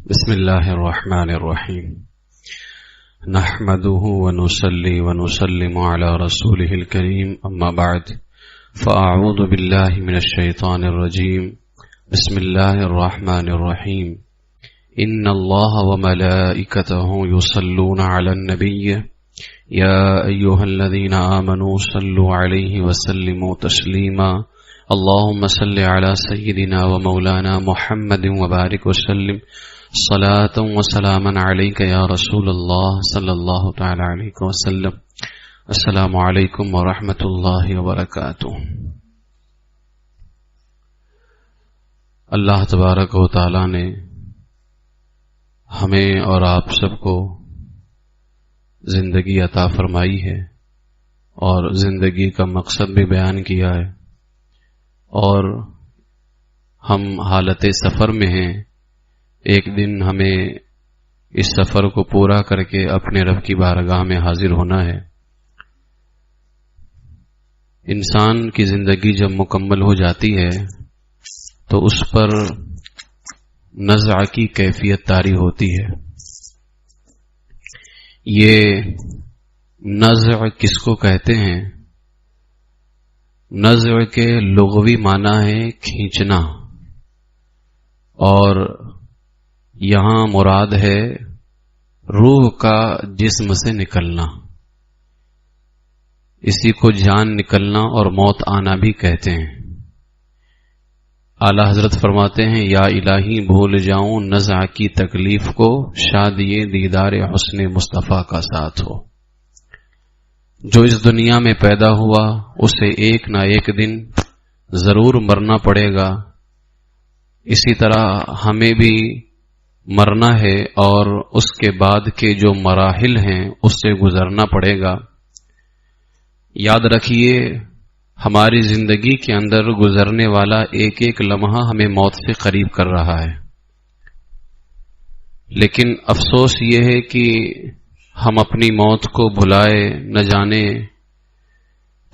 بسم الله الرحمن الرحيم نحمده ونصلي ونسلم على رسوله الكريم أما بعد فأعوذ بالله من الشيطان الرجيم بسم الله الرحمن الرحيم إن الله وملائكته يصلون على النبي يا أيها الذين آمنوا صلوا عليه وسلموا تسليما اللهم صل على سيدنا ومولانا محمد وبارك وسلم صلاة وسلاما عليك يا رسول الله صلى الله تعالى عليه وسلم السلام علیکم ورحمۃ اللہ وبرکاتہ۔ اللہ تبارک و تعالی نے ہمیں اور آپ سب کو زندگی عطا فرمائی ہے اور زندگی کا مقصد بھی بیان کیا ہے، اور ہم حالت سفر میں ہیں۔ ایک دن ہمیں اس سفر کو پورا کر کے اپنے رب کی بارگاہ میں حاضر ہونا ہے۔ انسان کی زندگی جب مکمل ہو جاتی ہے تو اس پر نزع کی کیفیت طاری ہوتی ہے۔ یہ نزع کس کو کہتے ہیں؟ نزع کے لغوی معنی ہے کھینچنا، اور یہاں مراد ہے روح کا جسم سے نکلنا۔ اسی کو جان نکلنا اور موت آنا بھی کہتے ہیں۔ اعلی حضرت فرماتے ہیں یا الہی بھول جاؤں نزع کی تکلیف کو، شاد یہ دیدار حسن مصطفیٰ کا ساتھ ہو۔ جو اس دنیا میں پیدا ہوا اسے ایک نہ ایک دن ضرور مرنا پڑے گا، اسی طرح ہمیں بھی مرنا ہے اور اس کے بعد کے جو مراحل ہیں اس سے گزرنا پڑے گا۔ یاد رکھیے ہماری زندگی کے اندر گزرنے والا ایک ایک لمحہ ہمیں موت سے قریب کر رہا ہے، لیکن افسوس یہ ہے کہ ہم اپنی موت کو بھلائے نہ جانے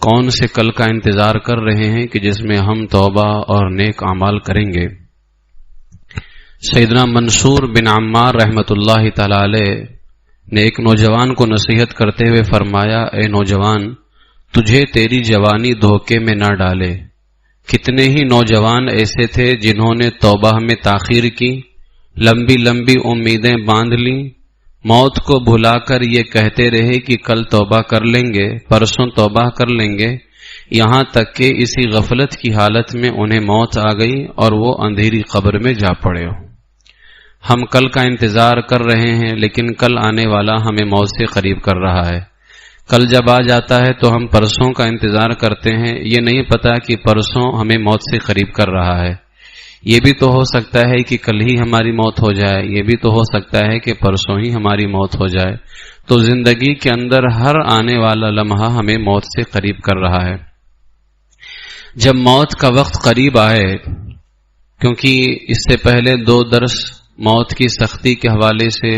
کون سے کل کا انتظار کر رہے ہیں کہ جس میں ہم توبہ اور نیک اعمال کریں گے۔ سیدنا منصور بن عمار رحمۃ اللہ تعالی علیہ نے ایک نوجوان کو نصیحت کرتے ہوئے فرمایا، اے نوجوان تجھے تیری جوانی دھوکے میں نہ ڈالے۔ کتنے ہی نوجوان ایسے تھے جنہوں نے توبہ میں تاخیر کی، لمبی لمبی امیدیں باندھ لیں، موت کو بھلا کر یہ کہتے رہے کہ کل توبہ کر لیں گے، پرسوں توبہ کر لیں گے، یہاں تک کہ اسی غفلت کی حالت میں انہیں موت آ گئی اور وہ اندھیری قبر میں جا پڑے۔ ہم کل کا انتظار کر رہے ہیں لیکن کل آنے والا ہمیں موت سے قریب کر رہا ہے۔ کل جب آ جاتا ہے تو ہم پرسوں کا انتظار کرتے ہیں، یہ نہیں پتا کہ پرسوں ہمیں موت سے قریب کر رہا ہے۔ یہ بھی تو ہو سکتا ہے کہ کل ہی ہماری موت ہو جائے، یہ بھی تو ہو سکتا ہے کہ پرسوں ہی ہماری موت ہو جائے۔ تو زندگی کے اندر ہر آنے والا لمحہ ہمیں موت سے قریب کر رہا ہے۔ جب موت کا وقت قریب آئے، کیونکہ اس سے پہلے 2 درس موت کی سختی کے حوالے سے،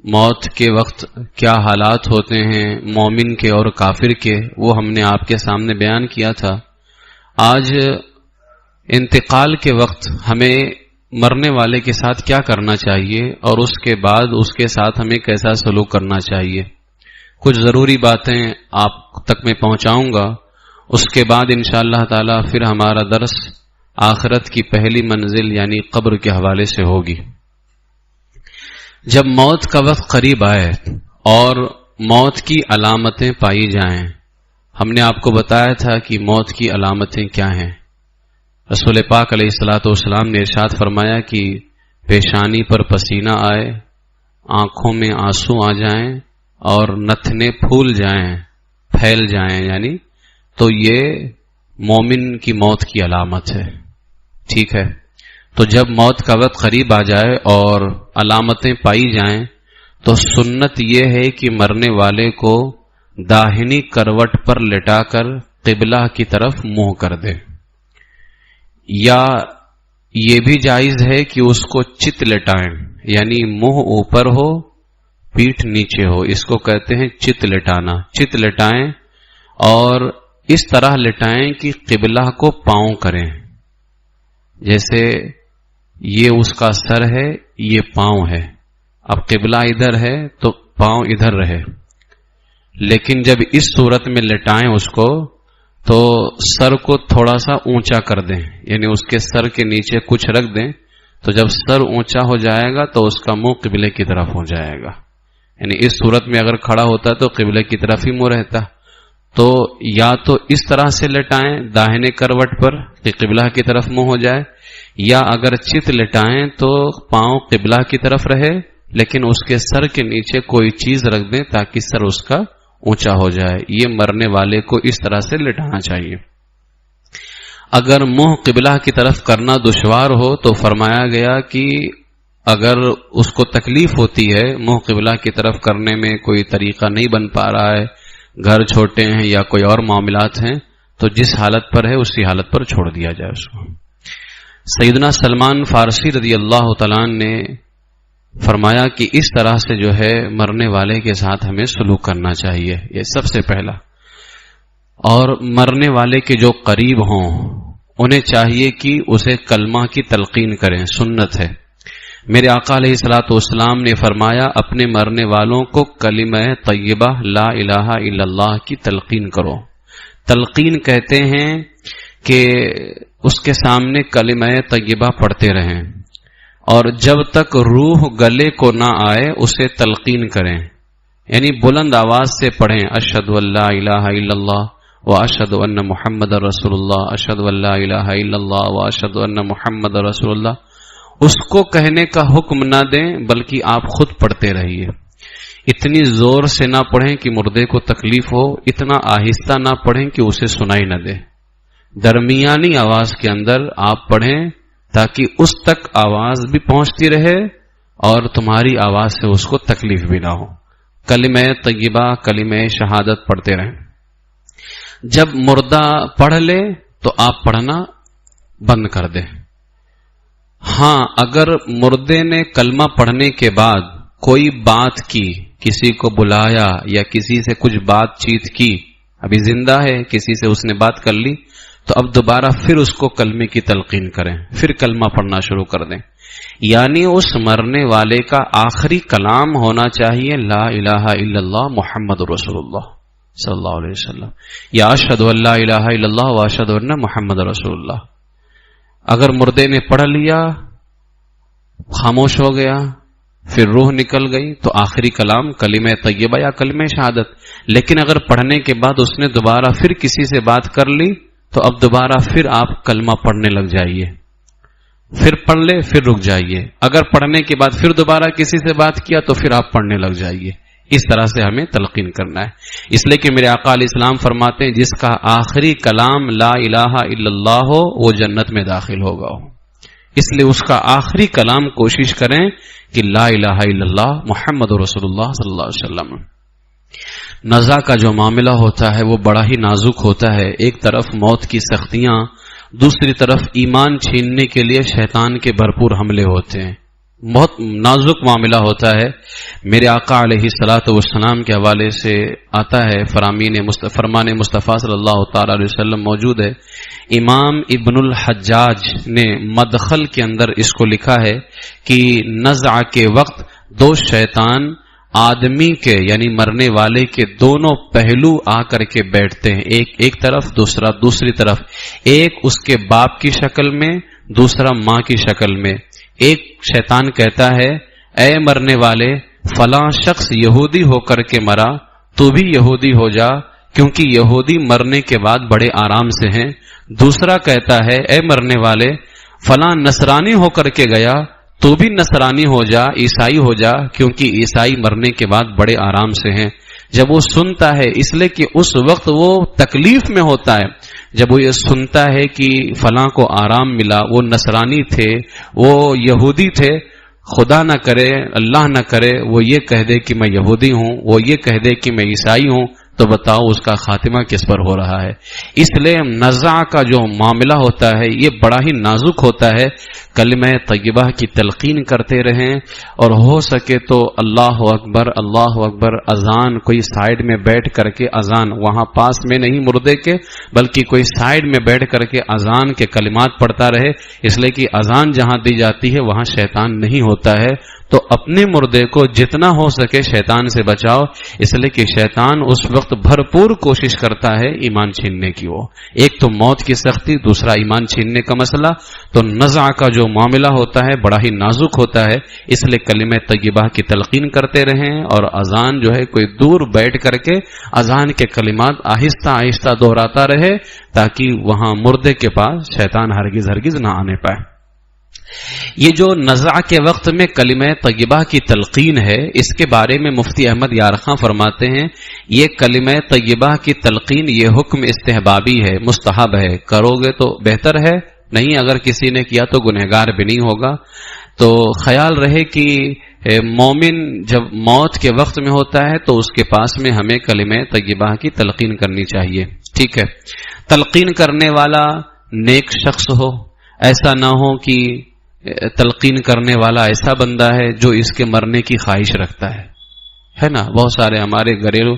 موت کے وقت کیا حالات ہوتے ہیں مومن کے اور کافر کے، وہ ہم نے آپ کے سامنے بیان کیا تھا۔ آج انتقال کے وقت ہمیں مرنے والے کے ساتھ کیا کرنا چاہیے اور اس کے بعد اس کے ساتھ ہمیں کیسا سلوک کرنا چاہیے، کچھ ضروری باتیں آپ تک میں پہنچاؤں گا۔ اس کے بعد انشاءاللہ تعالی پھر ہمارا درس آخرت کی پہلی منزل یعنی قبر کے حوالے سے ہوگی۔ جب موت کا وقت قریب آئے اور موت کی علامتیں پائی جائیں، ہم نے آپ کو بتایا تھا کہ موت کی علامتیں کیا ہیں۔ رسول پاک علیہ الصلوۃ والسلام نے ارشاد فرمایا کہ پیشانی پر پسینہ آئے، آنکھوں میں آنسو آ جائیں اور نتنے پھول جائیں، پھیل جائیں، یعنی تو یہ مومن کی موت کی علامت ہے۔ ٹھیک ہے، تو جب موت کا وقت قریب آ جائے اور علامتیں پائی جائیں تو سنت یہ ہے کہ مرنے والے کو داہنی کروٹ پر لٹا کر قبلہ کی طرف منہ کر دے، یا یہ بھی جائز ہے کہ اس کو چت لٹائیں، یعنی منہ اوپر ہو پیٹھ نیچے ہو، اس کو کہتے ہیں چت لٹانا۔ چت لٹائیں اور اس طرح لٹائیں کہ قبلہ کو پاؤں کریں، جیسے یہ اس کا سر ہے، یہ پاؤں ہے. اب قبلہ ادھر ہے تو پاؤں ادھر رہے، لیکن جب اس صورت میں لٹائیں اس کو تو سر کو تھوڑا سا اونچا کر دیں، یعنی اس کے سر کے نیچے کچھ رکھ دیں، تو جب سر اونچا ہو جائے گا تو اس کا منہ قبلے کی طرف ہو جائے گا. یعنی اس صورت میں اگر کھڑا ہوتا تو قبلے کی طرف ہی منہ رہتا. تو یا تو اس طرح سے لٹائیں داہنے کروٹ پر کہ قبلہ کی طرف منہ ہو جائے، یا اگر چت لٹائیں تو پاؤں قبلہ کی طرف رہے لیکن اس کے سر کے نیچے کوئی چیز رکھ دیں تاکہ سر اس کا اونچا ہو جائے. یہ مرنے والے کو اس طرح سے لٹانا چاہیے. اگر منہ قبلہ کی طرف کرنا دشوار ہو تو فرمایا گیا کہ اگر اس کو تکلیف ہوتی ہے منہ قبلہ کی طرف کرنے میں، کوئی طریقہ نہیں بن پا رہا ہے، گھر چھوٹے ہیں یا کوئی اور معاملات ہیں، تو جس حالت پر ہے اسی حالت پر چھوڑ دیا جائے اس کو. سیدنا سلمان فارسی رضی اللہ تعالیٰ نے فرمایا کہ اس طرح سے جو ہے مرنے والے کے ساتھ ہمیں سلوک کرنا چاہیے، یہ سب سے پہلا. اور مرنے والے کے جو قریب ہوں انہیں چاہیے کہ اسے کلمہ کی تلقین کریں، سنت ہے. میرے آقا علیہ الصلوۃ والسلام نے فرمایا اپنے مرنے والوں کو کلمہ طیبہ لا الہ الا اللہ کی تلقین کرو. تلقین کہتے ہیں کہ اس کے سامنے کلمہ طیبہ پڑھتے رہیں اور جب تک روح گلے کو نہ آئے اسے تلقین کریں، یعنی بلند آواز سے پڑھیں. اشہد ان لا الہ الا اللہ واشہد ان محمد رسول اللہ، اشہد ان لا الہ الا اللہ واشہد ان محمد رسول اللہ. اس کو کہنے کا حکم نہ دیں بلکہ آپ خود پڑھتے رہیے. اتنی زور سے نہ پڑھیں کہ مردے کو تکلیف ہو، اتنا آہستہ نہ پڑھیں کہ اسے سنائی نہ دے. درمیانی آواز کے اندر آپ پڑھیں تاکہ اس تک آواز بھی پہنچتی رہے اور تمہاری آواز سے اس کو تکلیف بھی نہ ہو. کلمہ طیبہ کلمہ شہادت پڑھتے رہیں. جب مردہ پڑھ لے تو آپ پڑھنا بند کر دیں. ہاں اگر مردے نے کلمہ پڑھنے کے بعد کوئی بات کی، کسی کو بلایا یا کسی سے کچھ بات چیت کی، ابھی زندہ ہے کسی سے اس نے بات کر لی، تو اب دوبارہ پھر اس کو کلمے کی تلقین کریں، پھر کلمہ پڑھنا شروع کر دیں. یعنی اس مرنے والے کا آخری کلام ہونا چاہیے لا الہ الا اللہ محمد رسول اللہ صلی اللہ علیہ وسلم، یا اشہد ان لا الہ الا اللہ واشہد ان محمد رسول اللہ. اگر مردے نے پڑھ لیا، خاموش ہو گیا، پھر روح نکل گئی، تو آخری کلام کلمہ طیبہ یا کلمہ شہادت. لیکن اگر پڑھنے کے بعد اس نے دوبارہ پھر کسی سے بات کر لی تو اب دوبارہ پھر آپ کلمہ پڑھنے لگ جائیے، پھر پڑھ لے پھر رک جائیے. اگر پڑھنے کے بعد پھر دوبارہ کسی سے بات کیا تو پھر آپ پڑھنے لگ جائیے. اس طرح سے ہمیں تلقین کرنا ہے. اس لیے کہ میرے آقا علیہ السلام فرماتے ہیں جس کا آخری کلام لا الہ الا اللہ ہو وہ جنت میں داخل ہوگا. اس لیے اس کا آخری کلام کوشش کریں کہ لا الہ الا اللہ محمد رسول اللہ صلی اللہ علیہ وسلم. نزا کا جو معاملہ ہوتا ہے وہ بڑا ہی نازک ہوتا ہے. ایک طرف موت کی سختیاں، دوسری طرف ایمان چھیننے کے لیے شیطان کے بھرپور حملے ہوتے ہیں. بہت نازک معاملہ ہوتا ہے. میرے آقا علیہ الصلوۃ والسلام کے حوالے سے آتا ہے، فرمان مصطفیٰ صلی اللہ تعالی علیہ وسلم موجود ہے. امام ابن الحجاج نے مدخل کے اندر اس کو لکھا ہے کہ نزع کے وقت دو شیطان آدمی کے یعنی مرنے والے کے دونوں پہلو آ کر کے بیٹھتے ہیں، ایک طرف دوسرا دوسری طرف. ایک اس کے باپ کی شکل میں، دوسرا ماں کی شکل میں. ایک شیطان کہتا ہے اے مرنے والے فلاں شخص یہودی ہو کر کے مرا، تو بھی یہودی ہو جا کیونکہ یہودی مرنے کے بعد بڑے آرام سے ہیں. دوسرا کہتا ہے اے مرنے والے فلاں نصرانی ہو کر کے گیا، تو بھی نصرانی ہو جا، عیسائی ہو جا کیونکہ عیسائی مرنے کے بعد بڑے آرام سے ہیں. جب وہ سنتا ہے، اس لیے کہ اس وقت وہ تکلیف میں ہوتا ہے، جب وہ یہ سنتا ہے کہ فلاں کو آرام ملا، وہ نصرانی تھے، وہ یہودی تھے، خدا نہ کرے اللہ نہ کرے وہ یہ کہہ دے کہ میں یہودی ہوں، وہ یہ کہہ دے کہ میں عیسائی ہوں، تو بتاؤ اس کا خاتمہ کس پر ہو رہا ہے. اس لیے نزع کا جو معاملہ ہوتا ہے یہ بڑا ہی نازک ہوتا ہے. کلمہ طیبہ کی تلقین کرتے رہیں اور ہو سکے تو اللہ اکبر اللہ اکبر اذان کوئی سائیڈ میں بیٹھ کر کے اذان وہاں پاس میں نہیں مردے کے بلکہ کوئی سائیڈ میں بیٹھ کر کے اذان کے کلمات پڑھتا رہے. اس لیے کہ اذان جہاں دی جاتی ہے وہاں شیطان نہیں ہوتا ہے. تو اپنے مردے کو جتنا ہو سکے شیطان سے بچاؤ. اس لیے کہ شیطان اس وقت بھرپور کوشش کرتا ہے ایمان چھیننے کی. وہ ایک تو موت کی سختی, دوسرا ایمان چھیننے کا مسئلہ. تو نزع کا جو معاملہ ہوتا ہے بڑا ہی نازک ہوتا ہے. اس لیے کلمہ طیبہ کی تلقین کرتے رہیں اور اذان جو ہے کوئی دور بیٹھ کر کے اذان کے کلمات آہستہ آہستہ دہراتا رہے تاکہ وہاں مردے کے پاس شیطان ہرگز نہ آنے پائے. یہ جو نزع کے وقت میں کلمہ طیبہ کی تلقین ہے اس کے بارے میں مفتی احمد یار خان فرماتے ہیں یہ کلمہ طیبہ کی تلقین یہ حکم استحبابی ہے, مستحب ہے. کرو گے تو بہتر ہے, نہیں اگر کسی نے کیا تو گنہگار بھی نہیں ہوگا. تو خیال رہے کہ مومن جب موت کے وقت میں ہوتا ہے تو اس کے پاس میں ہمیں کلمہ طیبہ کی تلقین کرنی چاہیے. ٹھیک ہے, تلقین کرنے والا نیک شخص ہو, ایسا نہ ہو کہ تلقین کرنے والا ایسا بندہ ہے جو اس کے مرنے کی خواہش رکھتا ہے نا. بہت سارے ہمارے گھریلو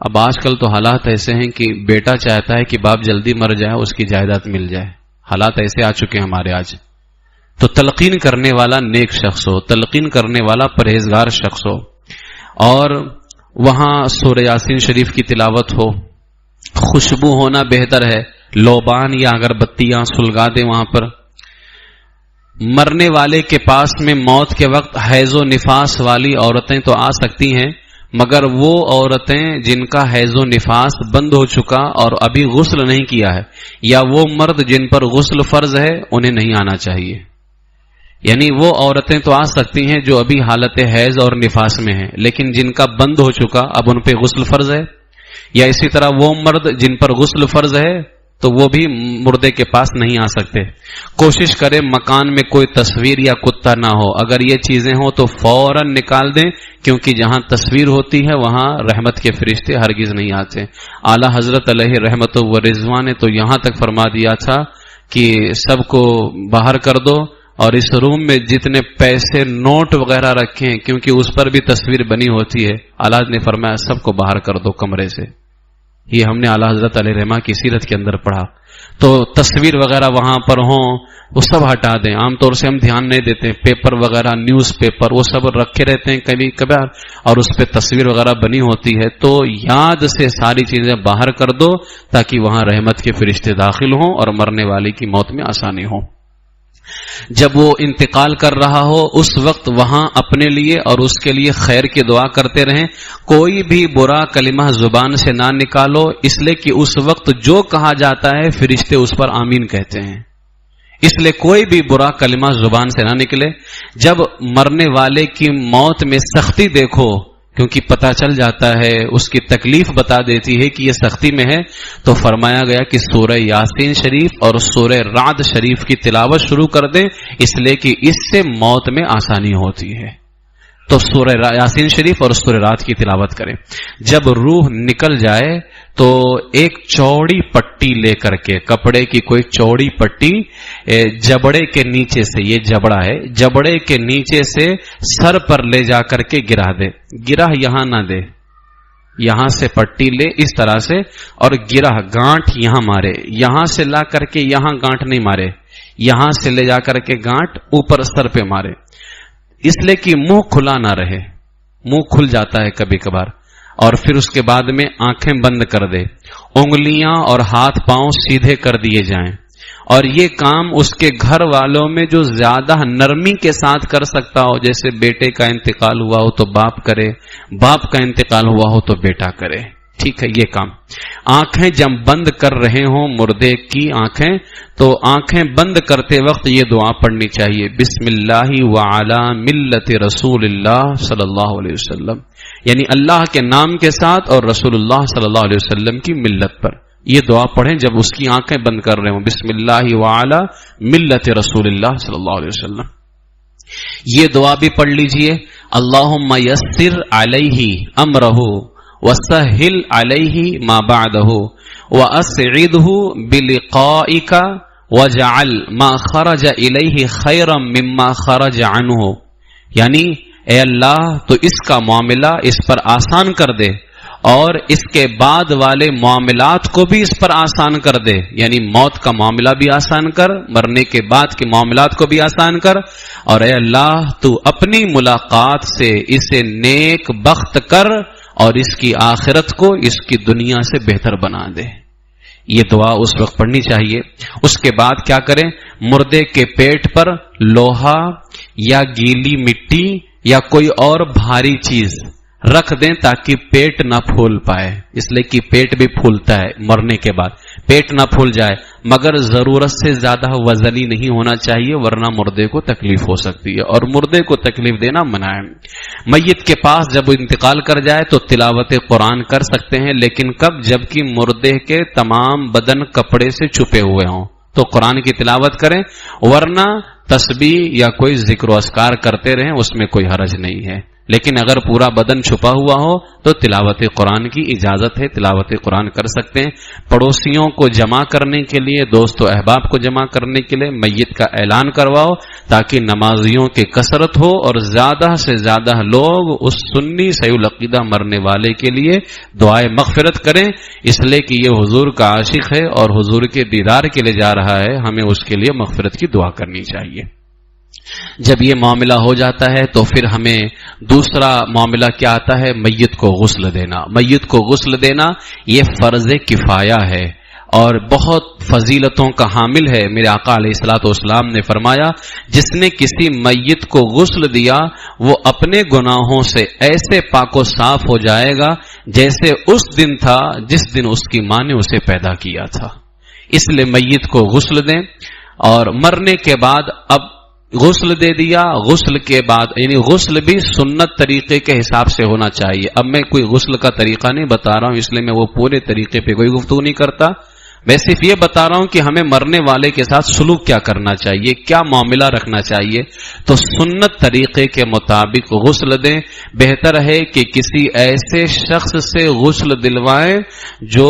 اب آج کل تو حالات ایسے ہیں کہ بیٹا چاہتا ہے کہ باپ جلدی مر جائے اس کی جائیداد مل جائے. حالات ایسے آ چکے ہیں ہمارے آج. تو تلقین کرنے والا نیک شخص ہو, تلقین کرنے والا پرہیزگار شخص ہو, اور وہاں سورہ یاسین شریف کی تلاوت ہو. خوشبو ہونا بہتر ہے, لوبان یا اگربتیاں سلگا دیں وہاں پر. مرنے والے کے پاس میں موت کے وقت حیض و نفاس والی عورتیں تو آ سکتی ہیں, مگر وہ عورتیں جن کا حیض و نفاس بند ہو چکا اور ابھی غسل نہیں کیا ہے, یا وہ مرد جن پر غسل فرض ہے انہیں نہیں آنا چاہیے. یعنی وہ عورتیں تو آ سکتی ہیں جو ابھی حالت حیض اور نفاس میں ہیں لیکن جن کا بند ہو چکا اب ان پہ غسل فرض ہے, یا اسی طرح وہ مرد جن پر غسل فرض ہے تو وہ بھی مردے کے پاس نہیں آ سکتے. کوشش کریں مکان میں کوئی تصویر یا کتا نہ ہو. اگر یہ چیزیں ہوں تو فوراً نکال دیں, کیونکہ جہاں تصویر ہوتی ہے وہاں رحمت کے فرشتے ہرگز نہیں آتے. اعلی حضرت علیہ رحمت و رضوان نے تو یہاں تک فرما دیا تھا کہ سب کو باہر کر دو اور اس روم میں جتنے پیسے نوٹ وغیرہ رکھیں کیونکہ اس پر بھی تصویر بنی ہوتی ہے, اعلیٰ نے فرمایا سب کو باہر کر دو کمرے سے. یہ ہم نے اعلیٰ حضرت علیہ رحمہ کی سیرت کے اندر پڑھا. تو تصویر وغیرہ وہاں پر ہوں وہ سب ہٹا دیں. عام طور سے ہم دھیان نہیں دیتے, پیپر وغیرہ نیوز پیپر وہ سب رکھے رہتے ہیں کبھی کبھار اور اس پہ تصویر وغیرہ بنی ہوتی ہے. تو یاد سے ساری چیزیں باہر کر دو تاکہ وہاں رحمت کے فرشتے داخل ہوں اور مرنے والے کی موت میں آسانی ہو. جب وہ انتقال کر رہا ہو اس وقت وہاں اپنے لیے اور اس کے لیے خیر کی دعا کرتے رہیں. کوئی بھی برا کلمہ زبان سے نہ نکالو, اس لیے کہ اس وقت جو کہا جاتا ہے فرشتے اس پر آمین کہتے ہیں. اس لیے کوئی بھی برا کلمہ زبان سے نہ نکلے. جب مرنے والے کی موت میں سختی دیکھو, کیونکہ پتہ چل جاتا ہے اس کی تکلیف بتا دیتی ہے کہ یہ سختی میں ہے, تو فرمایا گیا کہ سورہ یاسین شریف اور سورہ رعد شریف کی تلاوت شروع کر دیں, اس لیے کہ اس سے موت میں آسانی ہوتی ہے. تو سورہ یاسین شریف اور سورہ رعد کی تلاوت کریں. جب روح نکل جائے تو ایک چوڑی پٹی لے کر کے, کپڑے کی کوئی چوڑی پٹی جبڑے کے نیچے سے, یہ جبڑا ہے, جبڑے کے نیچے سے سر پر لے جا کر کے گرا دے. گرہ یہاں نہ دے, یہاں سے پٹی لے اس طرح سے اور گرہ گانٹھ یہاں مارے. یہاں سے لا کر کے یہاں گانٹھ نہیں مارے, یہاں سے لے جا کر کے گانٹھ اوپر سر پہ مارے. اس لیے کہ منہ کھلا نہ رہے, منہ کھل جاتا ہے کبھی کبھار. اور پھر اس کے بعد میں آنکھیں بند کر دے, انگلیاں اور ہاتھ پاؤں سیدھے کر دیے جائیں. اور یہ کام اس کے گھر والوں میں جو زیادہ نرمی کے ساتھ کر سکتا ہو, جیسے بیٹے کا انتقال ہوا ہو تو باپ کرے, باپ کا انتقال ہوا ہو تو بیٹا کرے. ٹھیک ہے, یہ کام. آنکھیں جب بند کر رہے ہوں مردے کی آنکھیں, تو آنکھیں بند کرتے وقت یہ دعا پڑھنی چاہیے, بسم اللہ وعلی ملت رسول اللہ صلی اللہ علیہ وسلم, یعنی اللہ کے نام کے ساتھ اور رسول اللہ صلی اللہ علیہ وسلم کی ملت پر. یہ دعا پڑھیں جب اس کی آنکھیں بند کر رہے ہوں, بسم اللہ وعلی ملت رسول اللہ صلی اللہ علیہ وسلم. یہ دعا بھی پڑھ لیجئے, اللہم یسر علیہ امرہ وسهل عليه ما بعده واسعده بلقائك وجعل ما خرج الیہ خیرا مما خرج عنہ. یعنی اے اللہ تو اس کا معاملہ اس پر آسان کر دے اور اس کے بعد والے معاملات کو بھی اس پر آسان کر دے. یعنی موت کا معاملہ بھی آسان کر، مرنے کے بعد کے معاملات کو بھی آسان کر، اور اے اللہ تو اپنی ملاقات سے اسے نیک بخت کر اور اس کی آخرت کو اس کی دنیا سے بہتر بنا دے. یہ دعا اس وقت پڑھنی چاہیے. اس کے بعد کیا کریں؟ مردے کے پیٹ پر لوہا یا گیلی مٹی یا کوئی اور بھاری چیز رکھ دیں تاکہ پیٹ نہ پھول پائے، اس لیے کہ پیٹ بھی پھولتا ہے مرنے کے بعد، پیٹ نہ پھول جائے، مگر ضرورت سے زیادہ وزنی نہیں ہونا چاہیے ورنہ مردے کو تکلیف ہو سکتی ہے، اور مردے کو تکلیف دینا منع ہے. میت کے پاس جب وہ انتقال کر جائے تو تلاوت قرآن کر سکتے ہیں، لیکن کب؟ جبکہ مردے کے تمام بدن کپڑے سے چھپے ہوئے ہوں تو قرآن کی تلاوت کریں، ورنہ تسبیح یا کوئی ذکر و اذکار کرتے رہیں، اس میں کوئی حرج نہیں ہے. لیکن اگر پورا بدن چھپا ہوا ہو تو تلاوت قرآن کی اجازت ہے، تلاوت قرآن کر سکتے ہیں. پڑوسیوں کو جمع کرنے کے لیے، دوست و احباب کو جمع کرنے کے لیے میت کا اعلان کرواؤ تاکہ نمازیوں کی کثرت ہو اور زیادہ سے زیادہ لوگ اس سنی صحیح العقیدہ مرنے والے کے لیے دعائے مغفرت کریں، اس لیے کہ یہ حضور کا عاشق ہے اور حضور کے دیدار کے لیے جا رہا ہے، ہمیں اس کے لیے مغفرت کی دعا کرنی چاہیے. جب یہ معاملہ ہو جاتا ہے تو پھر ہمیں دوسرا معاملہ کیا آتا ہے؟ میت کو غسل دینا. میت کو غسل دینا یہ فرض کفایہ ہے اور بہت فضیلتوں کا حامل ہے. میرے آقا علیہ الصلوۃ والسلام نے فرمایا جس نے کسی میت کو غسل دیا وہ اپنے گناہوں سے ایسے پاک و صاف ہو جائے گا جیسے اس دن تھا جس دن اس کی ماں نے اسے پیدا کیا تھا. اس لیے میت کو غسل دیں. اور مرنے کے بعد اب غسل دے دیا، غسل کے بعد یعنی غسل بھی سنت طریقے کے حساب سے ہونا چاہیے. اب میں کوئی غسل کا طریقہ نہیں بتا رہا ہوں، اس لیے میں وہ پورے طریقے پہ کوئی گفتگو نہیں کرتا. میں صرف یہ بتا رہا ہوں کہ ہمیں مرنے والے کے ساتھ سلوک کیا کرنا چاہیے، کیا معاملہ رکھنا چاہیے. تو سنت طریقے کے مطابق غسل دیں. بہتر ہے کہ کسی ایسے شخص سے غسل دلوائیں جو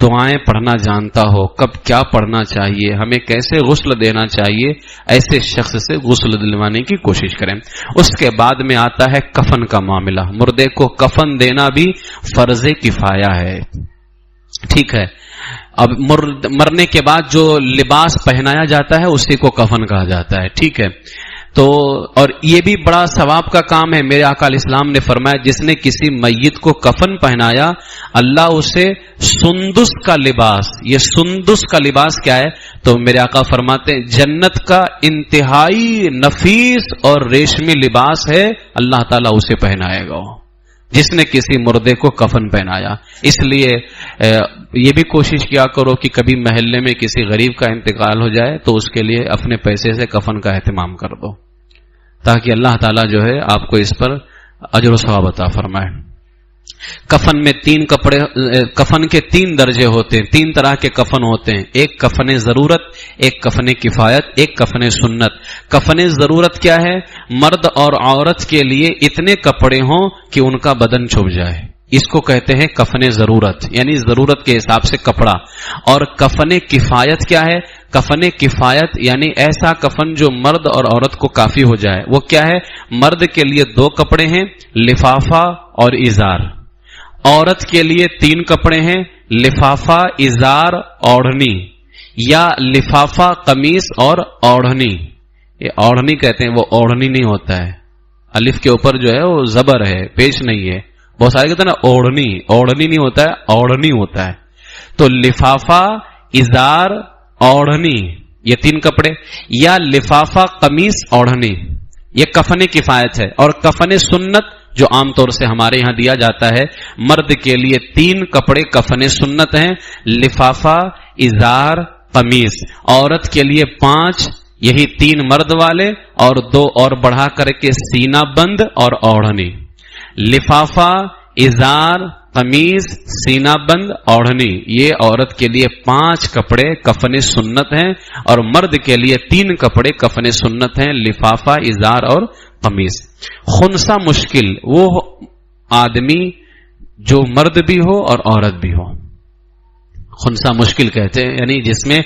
دعائیں پڑھنا جانتا ہو، کب کیا پڑھنا چاہیے، ہمیں کیسے غسل دینا چاہیے، ایسے شخص سے غسل دلوانے کی کوشش کریں. اس کے بعد میں آتا ہے کفن کا معاملہ. مردے کو کفن دینا بھی فرض کفایہ ہے. ٹھیک ہے. اب مرنے کے بعد جو لباس پہنایا جاتا ہے اسی کو کفن کہا جاتا ہے. ٹھیک ہے. تو اور یہ بھی بڑا ثواب کا کام ہے. میرے آقا علیہ السلام نے فرمایا جس نے کسی میت کو کفن پہنایا اللہ اسے سندس کا لباس، یہ سندس کا لباس کیا ہے؟ تو میرے آقا فرماتے ہیں جنت کا انتہائی نفیس اور ریشمی لباس ہے، اللہ تعالیٰ اسے پہنائے گا جس نے کسی مردے کو کفن پہنایا. اس لیے یہ بھی کوشش کیا کرو کہ کبھی محلے میں کسی غریب کا انتقال ہو جائے تو اس کے لیے اپنے پیسے سے کفن کا اہتمام کر دو تاکہ اللہ تعالیٰ جو ہے آپ کو اس پر اجر و ثواب عطا فرمائے. کفن میں کفن کے 3 درجے ہوتے ہیں، 3 طرح کے کفن ہوتے ہیں. ایک کفن ضرورت، ایک کفن کفایت، ایک کفن سنت. کفن ضرورت کیا ہے؟ مرد اور عورت کے لیے اتنے کپڑے ہوں کہ ان کا بدن چھپ جائے، اس کو کہتے ہیں کفن ضرورت، یعنی ضرورت کے حساب سے کپڑا. اور کفن کفایت کیا ہے؟ کفن کفایت یعنی ایسا کفن جو مرد اور عورت کو کافی ہو جائے. وہ کیا ہے؟ مرد کے لیے 2 کپڑے ہیں، لفافہ اور ازار. عورت کے لیے 3 کپڑے ہیں، لفافہ، ازار، اوڑھنی، یا لفافہ قمیص اور اوڑھنی. یہ اوڑھنی کہتے ہیں، وہ اوڑھنی نہیں ہوتا ہے، الف کے اوپر جو ہے وہ زبر ہے، پیش نہیں ہے. بہت سارے کہتے ہیں نا اوڑھنی، اوڑھنی نہیں ہوتا ہے، اوڑھنی ہوتا ہے. تو لفافہ، ازار، اوڑھنی، یہ 3 کپڑے. یا لفافہ، قمیص، اوڑھنی، یہ کفن کفایت ہے. اور کفن سنت جو عام طور سے ہمارے یہاں دیا جاتا ہے، مرد کے لیے 3 کپڑے کفن سنت ہیں، لفافہ، ازار، قمیص. عورت کے لیے 5، یہی 3 مرد والے اور 2 اور بڑھا کر کے سینہ بند اور اوڑھنی. لفافہ، ازار، قمیص، سینہ بند، اوڑھنی، یہ عورت کے لیے 5 کپڑے کفن سنت ہیں اور مرد کے لیے 3 کپڑے کفن سنت ہیں، لفافہ، ازار اور قمیص. خنثی مشکل وہ آدمی جو مرد بھی ہو اور عورت بھی ہو. خنثی مشکل کہتے ہیں، یعنی جس میں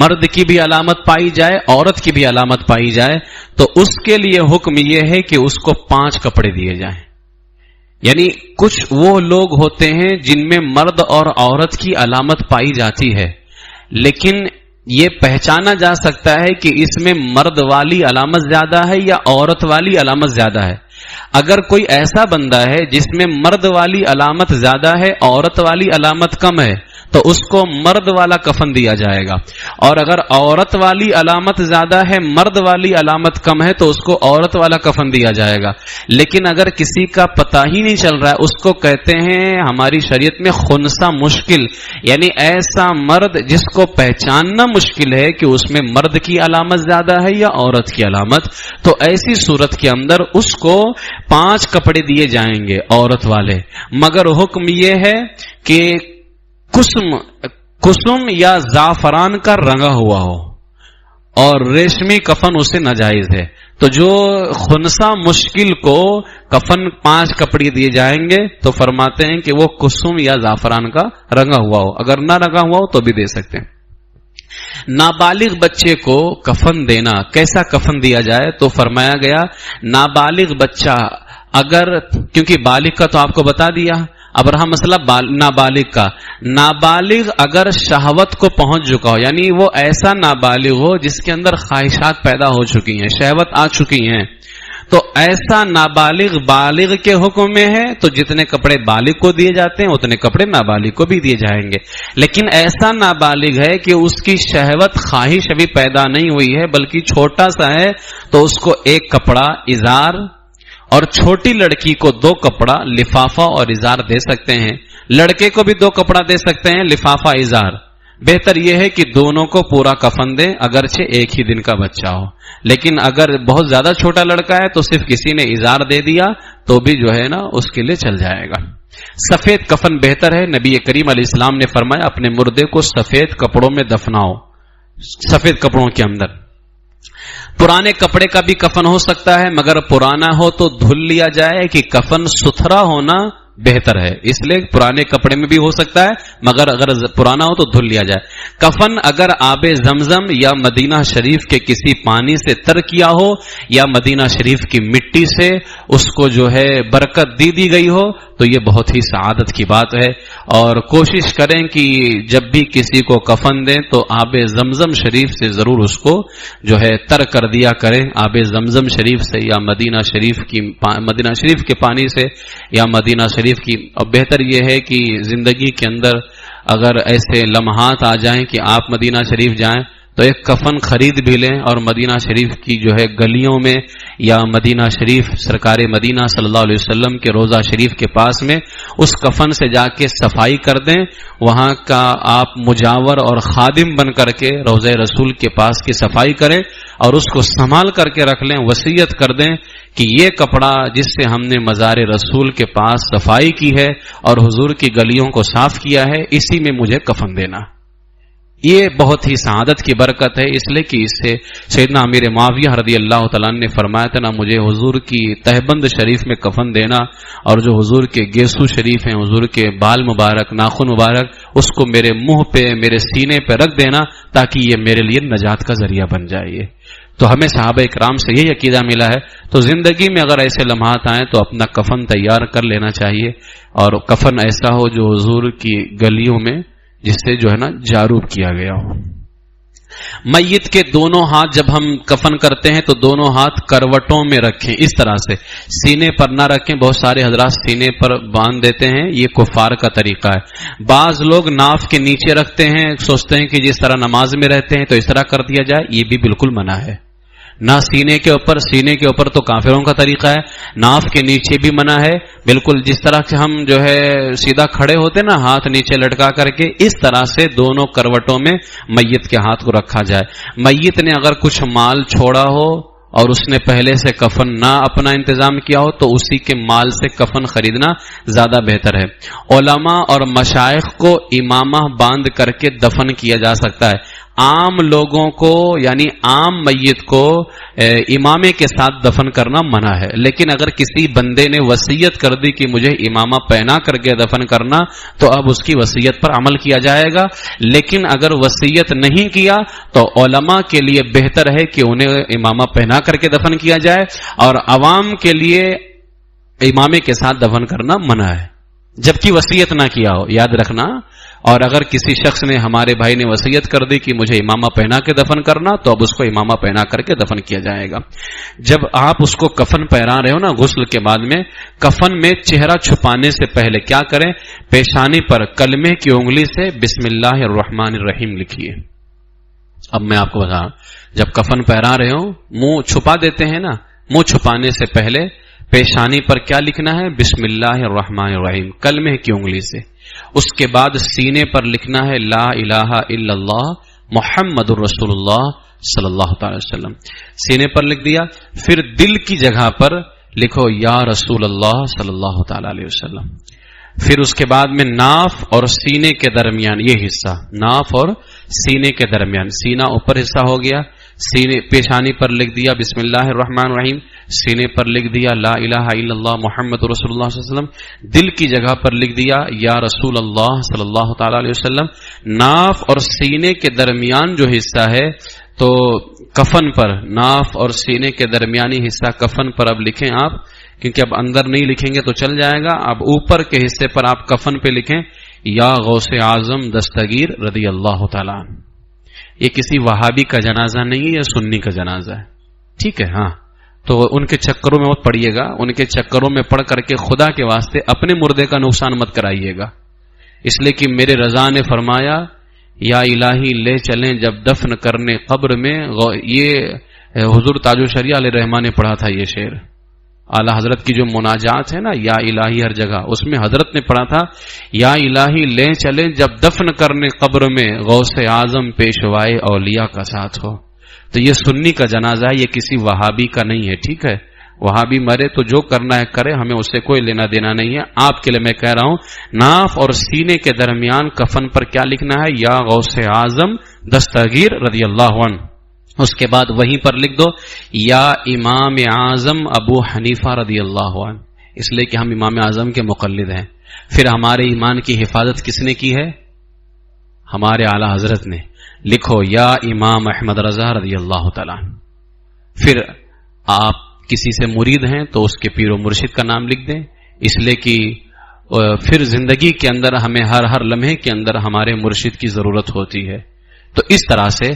مرد کی بھی علامت پائی جائے، عورت کی بھی علامت پائی جائے، تو اس کے لیے حکم یہ ہے کہ اس کو 5 کپڑے دیے جائیں. یعنی کچھ وہ لوگ ہوتے ہیں جن میں مرد اور عورت کی علامت پائی جاتی ہے، لیکن یہ پہچانا جا سکتا ہے کہ اس میں مرد والی علامت زیادہ ہے یا عورت والی علامت زیادہ ہے. اگر کوئی ایسا بندہ ہے جس میں مرد والی علامت زیادہ ہے، عورت والی علامت کم ہے، تو اس کو مرد والا کفن دیا جائے گا. اور اگر عورت والی علامت زیادہ ہے، مرد والی علامت کم ہے، تو اس کو عورت والا کفن دیا جائے گا. لیکن اگر کسی کا پتہ ہی نہیں چل رہا ہے، اس کو کہتے ہیں ہماری شریعت میں خنثی مشکل، یعنی ایسا مرد جس کو پہچاننا مشکل ہے کہ اس میں مرد کی علامت زیادہ ہے یا عورت کی علامت. تو ایسی صورت کے اندر اس کو 5 کپڑے دیے جائیں گے عورت والے، مگر حکم یہ ہے کہ کسم یا زعفران کا رنگا ہوا ہو، اور ریشمی کفن اسے ناجائز ہے. تو جو خنثی مشکل کو کفن 5 کپڑے دیے جائیں گے تو فرماتے ہیں کہ وہ کسم یا زعفران کا رنگا ہوا ہو، اگر نہ رنگا ہوا ہو تو بھی دے سکتے ہیں. نابالغ بچے کو کفن دینا، کیسا کفن دیا جائے؟ تو فرمایا گیا نابالغ بچہ اگر، کیونکہ بالغ کا تو آپ کو بتا دیا، اب رہا مسئلہ نابالغ کا. نابالغ اگر شہوت کو پہنچ چکا ہو، یعنی وہ ایسا نابالغ ہو جس کے اندر خواہشات پیدا ہو چکی ہیں، شہوت آ چکی ہیں، تو ایسا نابالغ بالغ کے حکم میں ہے تو جتنے کپڑے بالغ کو دیے جاتے ہیں اتنے کپڑے نابالغ کو بھی دیے جائیں گے. لیکن ایسا نابالغ ہے کہ اس کی شہوت خواہش ابھی پیدا نہیں ہوئی ہے بلکہ چھوٹا سا ہے، تو اس کو 1 کپڑا ازار، اور چھوٹی لڑکی کو 2 کپڑا لفافہ اور ازار دے سکتے ہیں. لڑکے کو بھی 2 کپڑا دے سکتے ہیں، لفافہ ازار. بہتر یہ ہے کہ دونوں کو پورا کفن دیں، اگرچہ ایک ہی دن کا بچہ ہو. لیکن اگر بہت زیادہ چھوٹا لڑکا ہے تو صرف کسی نے ازار دے دیا تو بھی جو ہے نا اس کے لیے چل جائے گا. سفید کفن بہتر ہے. نبی کریم علیہ السلام نے فرمایا اپنے مردے کو سفید کپڑوں میں دفناؤ، سفید کپڑوں کے اندر. پرانے کپڑے کا بھی کفن ہو سکتا ہے، مگر پرانا ہو تو دھل لیا جائے، کہ کفن ستھرا ہونا بہتر ہے. اس لیے پرانے کپڑے میں بھی ہو سکتا ہے، مگر اگر پرانا ہو تو دھل لیا جائے. کفن اگر آب زمزم یا مدینہ شریف کے کسی پانی سے تر کیا ہو یا مدینہ شریف کی مٹی سے اس کو جو ہے برکت دی گئی ہو تو یہ بہت ہی سعادت کی بات ہے. اور کوشش کریں کہ جب بھی کسی کو کفن دیں تو آب زمزم شریف سے ضرور اس کو جو ہے تر کر دیا کریں. آب زمزم شریف سے یا مدینہ شریف کے پانی سے یا مدینہ شریف کی. اور بہتر یہ ہے کہ زندگی کے اندر اگر ایسے لمحات آ جائیں کہ آپ مدینہ شریف جائیں تو ایک کفن خرید بھی لیں اور مدینہ شریف کی جو ہے گلیوں میں یا مدینہ شریف سرکار مدینہ صلی اللہ علیہ وسلم کے روضہ شریف کے پاس میں اس کفن سے جا کے صفائی کر دیں. وہاں کا آپ مجاور اور خادم بن کر کے روضہ رسول کے پاس کی صفائی کریں اور اس کو سنبھال کر کے رکھ لیں. وصیت کر دیں کہ یہ کپڑا جس سے ہم نے مزار رسول کے پاس صفائی کی ہے اور حضور کی گلیوں کو صاف کیا ہے، اسی میں مجھے کفن دینا. یہ بہت ہی سعادت کی برکت ہے، اس لیے کہ اس سے سیدنا امیر معاویہ رضی اللہ تعالیٰ عنہ نے فرمایا تھا نا مجھے حضور کی تہبند شریف میں کفن دینا، اور جو حضور کے گیسو شریف ہیں، حضور کے بال مبارک، ناخن مبارک، اس کو میرے منہ پہ، میرے سینے پہ رکھ دینا تاکہ یہ میرے لیے نجات کا ذریعہ بن جائے. تو ہمیں صحابہ اکرام سے یہ عقیدہ ملا ہے. تو زندگی میں اگر ایسے لمحات آئیں تو اپنا کفن تیار کر لینا چاہیے، اور کفن ایسا ہو جو حضور کی گلیوں میں جس سے جو ہے نا جاروب کیا گیا ہو. میت کے دونوں ہاتھ جب ہم کفن کرتے ہیں تو دونوں ہاتھ کروٹوں میں رکھیں، اس طرح سے سینے پر نہ رکھیں. بہت سارے حضرات سینے پر باندھ دیتے ہیں، یہ کفار کا طریقہ ہے. بعض لوگ ناف کے نیچے رکھتے ہیں، سوچتے ہیں کہ جس طرح نماز میں رہتے ہیں تو اس طرح کر دیا جائے، یہ بھی بالکل منع ہے. نہ سینے کے اوپر تو کافروں کا طریقہ ہے، ناف کے نیچے بھی منع ہے. بالکل جس طرح سے ہم جو ہے سیدھا کھڑے ہوتے نا ہاتھ نیچے لٹکا کر کے، اس طرح سے دونوں کروٹوں میں میت کے ہاتھ کو رکھا جائے. میت نے اگر کچھ مال چھوڑا ہو اور اس نے پہلے سے کفن نہ اپنا انتظام کیا ہو تو اسی کے مال سے کفن خریدنا زیادہ بہتر ہے. علماء اور مشائخ کو امامہ باندھ کر کے دفن کیا جا سکتا ہے. عام لوگوں کو یعنی عام میت کو امامے کے ساتھ دفن کرنا منع ہے، لیکن اگر کسی بندے نے وصیت کر دی کہ مجھے امامہ پہنا کر کے دفن کرنا تو اب اس کی وصیت پر عمل کیا جائے گا، لیکن اگر وصیت نہیں کیا تو علماء کے لیے بہتر ہے کہ انہیں امامہ پہنا کر کے دفن کیا جائے، اور عوام کے لیے امامے کے ساتھ دفن کرنا منع ہے جبکہ وصیت نہ کیا ہو، یاد رکھنا۔ اور اگر کسی شخص نے، ہمارے بھائی نے وصیت کر دی کہ مجھے امامہ پہنا کے دفن کرنا، تو اب اس کو امامہ پہنا کر کے دفن کیا جائے گا۔ جب آپ اس کو کفن پہنا رہے ہو نا غسل کے بعد میں، کفن میں چہرہ چھپانے سے پہلے کیا کریں، پیشانی پر کلمے کی انگلی سے بسم اللہ الرحمن الرحیم لکھیے۔ اب میں آپ کو بتاؤں، جب کفن پہنا رہے ہو منہ چھپا دیتے ہیں نا، منہ چھپانے سے پہلے پیشانی پر کیا لکھنا ہے، بسم اللہ الرحمن الرحیم کلمے کی انگلی سے۔ اس کے بعد سینے پر لکھنا ہے لا الہ الا اللہ محمد الرسول اللہ صلی اللہ تعالی وسلم، سینے پر لکھ دیا۔ پھر دل کی جگہ پر لکھو یا رسول اللہ صلی اللہ تعالی علیہ وسلم۔ پھر اس کے بعد میں ناف اور سینے کے درمیان یہ حصہ، ناف اور سینے کے درمیان، سینہ اوپر حصہ ہو گیا، سینے پیشانی پر لکھ دیا بسم اللہ الرحمن الرحیم، سینے پر لکھ دیا لا الہ الا اللہ محمد رسول اللہ صلی اللہ علیہ وسلم، دل کی جگہ پر لکھ دیا یا رسول اللہ صلی اللہ تعالی علیہ وسلم۔ ناف اور سینے کے درمیان جو حصہ ہے تو کفن پر، ناف اور سینے کے درمیانی حصہ کفن پر اب لکھیں آپ، کیونکہ اب اندر نہیں لکھیں گے تو چل جائے گا۔ اب اوپر کے حصے پر آپ کفن پہ لکھیں یا غوث اعظم دستگیر رضی اللہ تعالیٰ عنہ۔ یہ کسی وہابی کا جنازہ نہیں ہے، یہ سنی کا جنازہ ہے، ٹھیک ہے؟ ہاں، تو ان کے چکروں میں مت پڑیے گا، ان کے چکروں میں پڑھ کر کے خدا کے واسطے اپنے مردے کا نقصان مت کرائیے گا، اس لیے کہ میرے رضا نے فرمایا یا الہی لے چلیں جب دفن کرنے قبر میں۔ یہ حضور تاج الشریعہ علیہ رحمٰن نے پڑھا تھا یہ شعر، اعلی حضرت کی جو مناجات ہے نا یا الہی ہر جگہ، اس میں حضرت نے پڑھا تھا یا الہی لے چلیں جب دفن کرنے قبر میں غوث اعظم پیشوائے اولیاء کا ساتھ ہو۔ تو یہ سنی کا جنازہ ہے، یہ کسی وہابی کا نہیں ہے، ٹھیک ہے؟ وہابی مرے تو جو کرنا ہے کرے، ہمیں اس سے کوئی لینا دینا نہیں ہے۔ آپ کے لیے میں کہہ رہا ہوں ناف اور سینے کے درمیان کفن پر کیا لکھنا ہے، یا غوث اعظم دستگیر رضی اللہ عنہ۔ اس کے بعد وہیں پر لکھ دو یا امام اعظم ابو حنیفہ رضی اللہ عنہ، اس لیے کہ ہم امام اعظم کے مقلد ہیں۔ پھر ہمارے ایمان کی حفاظت کس نے کی ہے؟ ہمارے اعلی حضرت نے۔ لکھو یا امام احمد رضا رضی اللہ تعالیٰ عنہ۔ پھر آپ کسی سے مرید ہیں تو اس کے پیر و مرشد کا نام لکھ دیں، اس لیے کہ پھر زندگی کے اندر ہمیں ہر لمحے کے اندر ہمارے مرشد کی ضرورت ہوتی ہے۔ تو اس طرح سے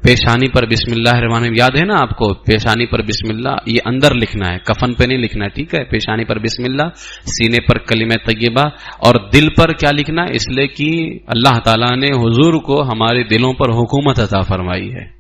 پیشانی پر بسم اللہ الرحمن الرحیم، یاد ہے نا آپ کو، پیشانی پر بسم اللہ یہ اندر لکھنا ہے، کفن پہ نہیں لکھنا ہے، ٹھیک ہے؟ پیشانی پر بسم اللہ، سینے پر کلمہ طیبہ، اور دل پر کیا لکھنا ہے، اس لیے کہ اللہ تعالیٰ نے حضور کو ہمارے دلوں پر حکومت عطا فرمائی ہے،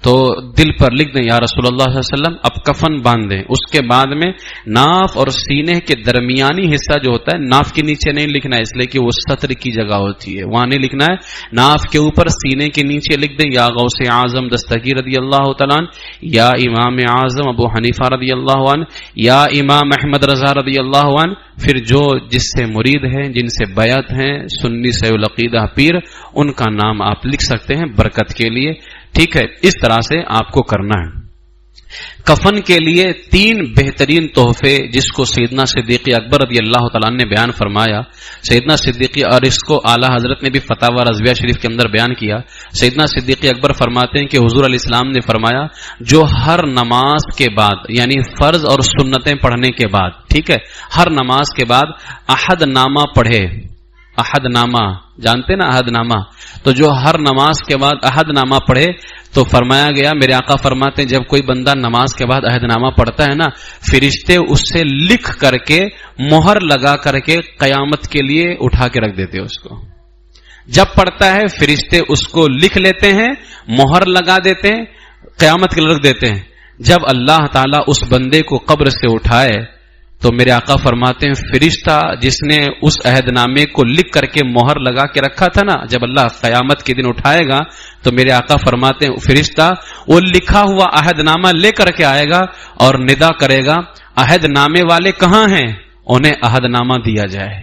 تو دل پر لکھ دیں یا رسول اللہ صلی اللہ علیہ وسلم۔ اب کفن باندھ دیں، اس کے بعد میں ناف اور سینے کے درمیانی حصہ جو ہوتا ہے، ناف کے نیچے نہیں لکھنا ہے، اس لیے کہ وہ سطر کی جگہ ہوتی ہے، وہاں نہیں لکھنا ہے، ناف کے اوپر سینے کے نیچے لکھ دیں یا غوث اعظم دستگیر رضی اللہ تعالیٰ عنہ، یا امام اعظم ابو حنیفہ رضی اللہ عنہ، یا امام احمد رضا رضی اللہ عنہ۔ پھر جو جس سے مرید ہیں، جن سے بیعت ہیں، سنی سے العقیدہ پیر، ان کا نام آپ لکھ سکتے ہیں برکت کے لیے، ٹھیک ہے؟ اس طرح سے آپ کو کرنا ہے۔ کفن کے لیے 3 بہترین تحفے جس کو سیدنا صدیق اکبر رضی اللہ تعالیٰ نے بیان فرمایا، سیدنا صدیق، اور اس کو اعلیٰ حضرت نے بھی فتاوی رضویہ شریف کے اندر بیان کیا۔ سیدنا صدیق اکبر فرماتے ہیں کہ حضور علیہ السلام نے فرمایا جو ہر نماز کے بعد، یعنی فرض اور سنتیں پڑھنے کے بعد، ٹھیک ہے، ہر نماز کے بعد احد نامہ پڑھے، احد نامہ جانتے نا، احد نامہ، تو جو ہر نماز کے بعد احد نامہ پڑھے تو فرمایا گیا، میرے آقا فرماتے ہیں جب کوئی بندہ نماز کے بعد عہد نامہ پڑھتا ہے نا، فرشتے اس سے لکھ کر کے مہر لگا کر کے قیامت کے لیے اٹھا کے رکھ دیتے اس کو۔ جب پڑھتا ہے فرشتے اس کو لکھ لیتے ہیں، مہر لگا دیتے ہیں، قیامت کے لیے رکھ دیتے ہیں۔ جب اللہ تعالیٰ اس بندے کو قبر سے اٹھائے تو میرے آقا فرماتے ہیں فرشتہ جس نے اس عہد نامے کو لکھ کر کے مہر لگا کے رکھا تھا نا، جب اللہ قیامت کے دن اٹھائے گا تو میرے آقا فرماتے ہیں فرشتہ وہ لکھا ہوا عہد نامہ لے کر کے آئے گا اور ندا کرے گا عہد نامے والے کہاں ہیں، انہیں عہد نامہ دیا جائے،